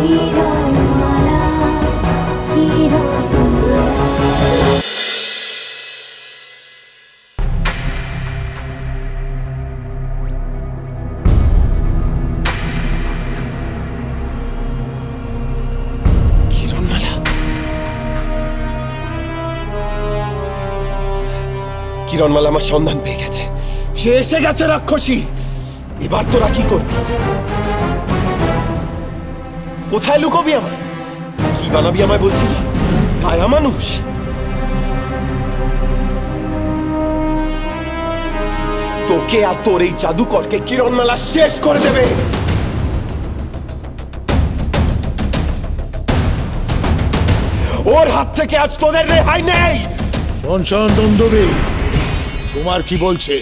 কিরণমালা কিরণমালা কিরণমালা আমার সন্ধান পেয়ে গেছে, সে এসে গেছে রাক্ষসী। এবার তোরা কি করবি? কোথায় লুকোবি? আমার কি বানাবি আমায় বলছিলি? কায়া মানুষ? তোকে আর তোর এই জাদুকরকে কিরণমালা শেষ করে দেবে। ওর হাত থেকে আজ তোদের রেহাই নেই। শোন শোন দুন্দুবি, কুমার কি বলছে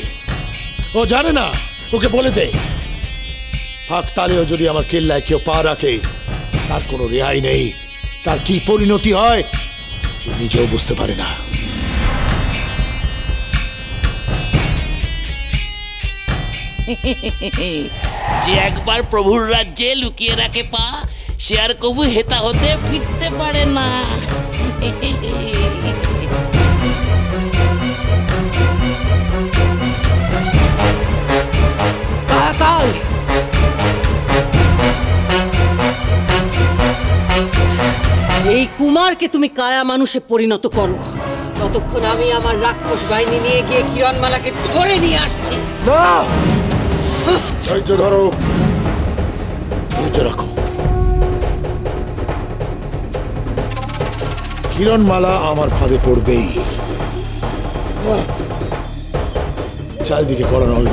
ও জানে না, ওকে বলে দে ফাঁক তালেও যদি আমার কেল্লায় কেউ পা রাখে তার কোনো রেহাই নেই। তার কি পরিণতি হয় সে নিজেও বুঝতে পারে না। যে একবার প্রভুর রাজ্যে লুকিয়ে রাখে পা, সে আর কবু হেতা হতে ফিরতে পারে না। কাল এই কুমারকে তুমি কায়া মানুষে পরিণত করো, ততক্ষণ আমি আমার রাক্ষস বাহিনী নিয়ে গিয়ে কিরণমালাকে ধরে নিয়ে আসছি। না, ধৈর্য ধরো, ধৈর্য রাখো। কিরণমালা আমার ফাঁদে পড়বেই। চারিদিকে করানো হল,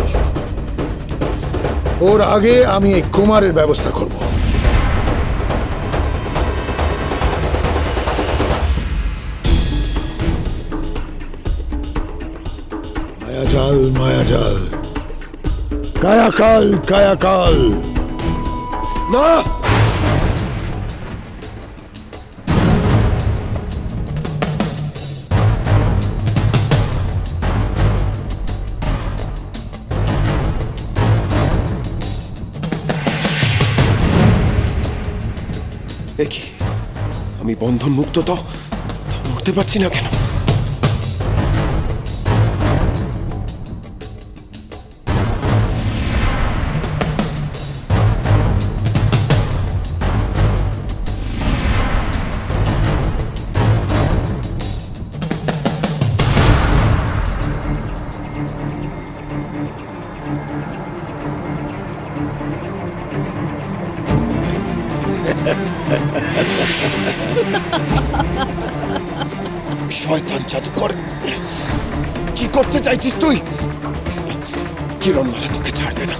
ওর আগে আমি এই কুমারের ব্যবস্থা করব। মায়াজাল মায়াজাল, কায়াকাল কায়াকাল। না, কি আমি বন্ধন মুক্ত, তো মরতে পারছি না কেন? শয়তান জাদুকর, কি করতে চাইছিস তুই? কিরণমালা তোকে ছাড়বে না,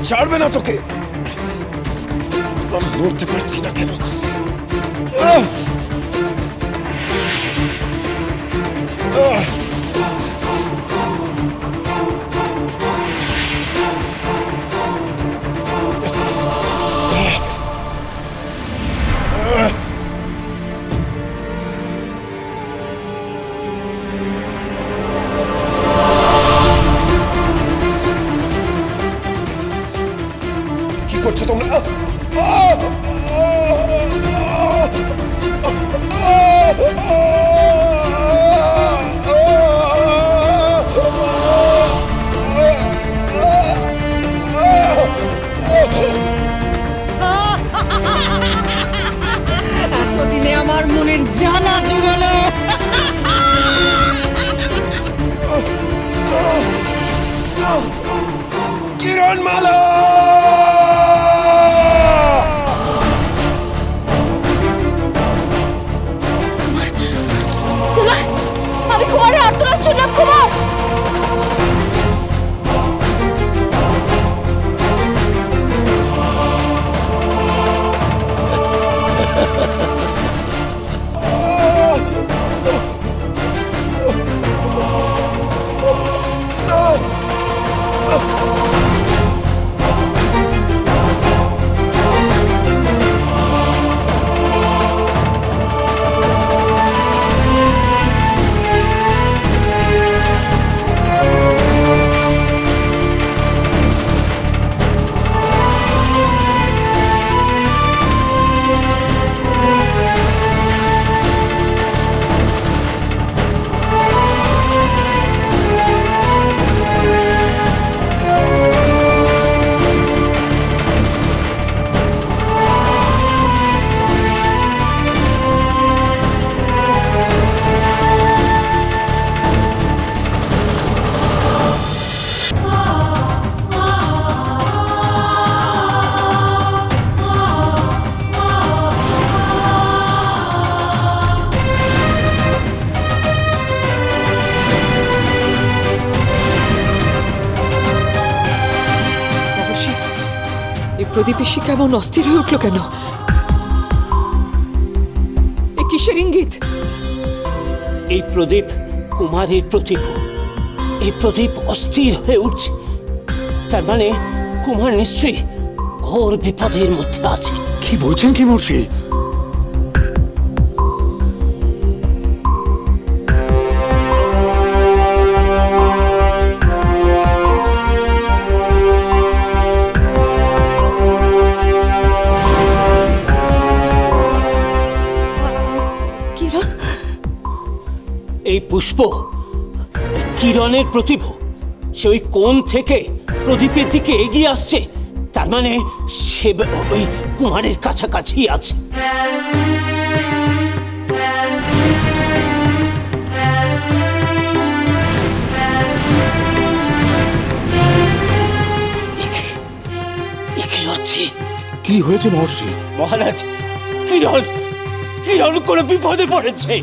ছাড়বে না তোকে। আমি নড়তে পারছি না কেন? করছো তোমরা? এতদিনে আমার মনের জ্বালা জুড়লো। কিরণমালা, আমি কুমারের আর্তনাদ শুনলাম। কুমার, প্রদীপ এসে কেমন অস্থির হয়ে উঠল কেন? এ কিসের ইঙ্গিত? এই প্রদীপ কুমারের প্রতিভু। এই প্রদীপ অস্থির হয়ে উঠছে, তার মানে কুমার নিশ্চয়ই ঘোর বিপদের মধ্যে আছে। কি বলছেন কি মর্ষি? কিরণ, এই পুষ্প কিরণের প্রতিভু। সে ওই কোণ থেকে প্রদীপের দিকে এগিয়ে আসছে, তার মানে সে ওই কুমারের কাছাকাছি আছে। কি হয়েছে মহর্ষি? মহারাজ, কিরণ কিরণ কোনো বিপদে পড়েছে।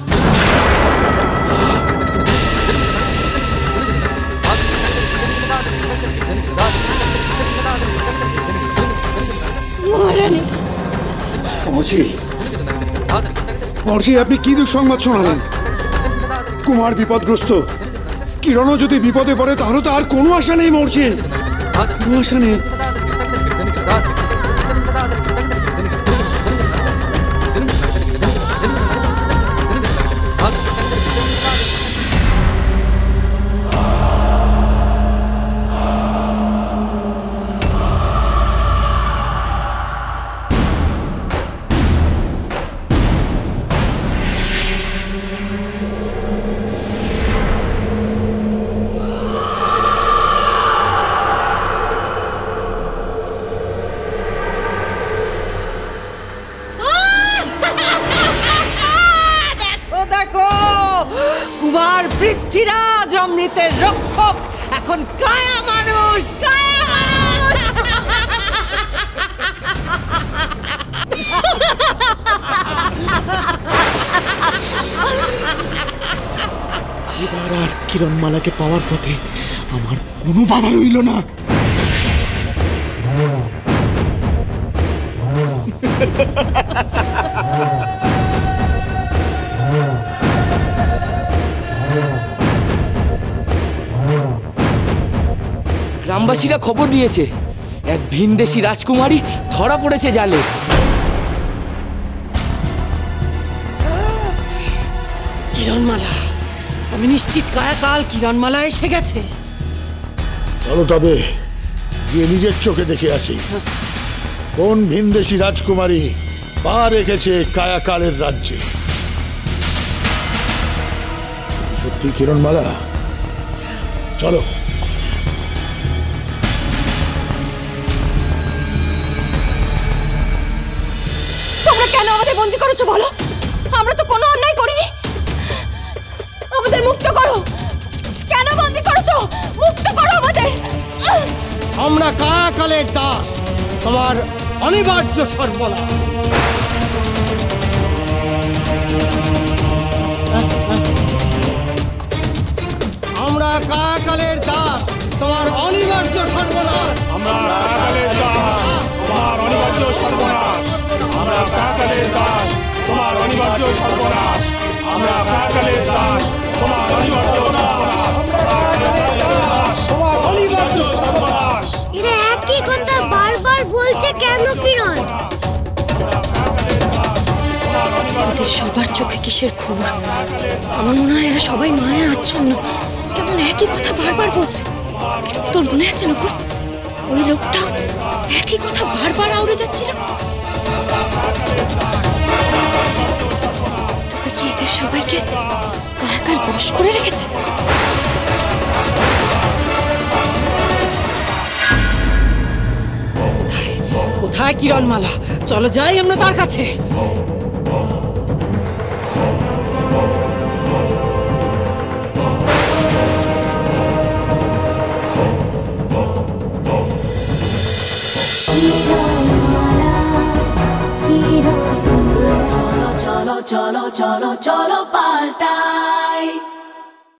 মহর্ষি, মহর্ষি আপনি কি দুঃসংবাদ শোনালেন? কুমার বিপদগ্রস্ত। কিরণও যদি বিপদে পড়ে তাহলে তো আর কোনো আশা নেই মহর্ষি, কোনো আশা নেই। কুমার পৃথ্বীরাজ অমৃতের রক্ষক এখন কায়া মানুষ, কায়া মানুষ। এবার আর কিরণমালাকে পাওয়ার পথে আমার কোনো বাধা রইল না। গ্রামবাসীরা খবর দিয়েছে এক ভিনদেশী রাজকুমারী ধরা পড়েছে জালে। কিরণমালা, আমি নিশ্চিত কায়াকাল কিরণমালা এসে গেছে। চলো তবে গিয়ে নিজের চোখে দেখে আসি কোন ভিনদেশী রাজকুমারী পা রেখেছে কায়াকালের রাজ্যে। সত্যি কিরণমালা? চলো। তোমরা কেন আমাদের বন্দি করেছো বলো? আমরা তো কোনো অন্যায় করিনি। আমাদের মুক্ত করো। কেন বন্দি করেছো? মুক্ত করো আমাদের। আমরা কায়াকালের দাস, তোমার অনিবার্য সর্বনাশ। আমরা কায়াকালের দাস, তোমার অনিবার্য সর্বনাশ। আমরা কায়াকালের দাস, তোমার অনিবার্য সর্বনাশ। আমরা কায়াকালের দাস, তোমার অনিবার্য সর্বনাশ। আমরা কায়াকালের দাস, তোমার অনিবার্য সর্বনাশ। তোমার অনিবার্য সর্বনাশ। এরা একই কথা বারবার বলছে কেন কিরণ? সবার চোখে কিসের খবর? আমার মনে হয় এরা সবাই মায়া আচ্ছন্ন, কেমন একই কথা বারবার বলছে। তোর মনে আছে নকুল, ওই লোকটা একই কথা বারবার আউড়ে যাচ্ছিল? তবে কি এদের সবাইকে কায়াকাল বশ করে রেখেছে? কোথায় কিরণমালা? চলো যাই আমরা তার কাছে। cholo cholo cholo cholo paltai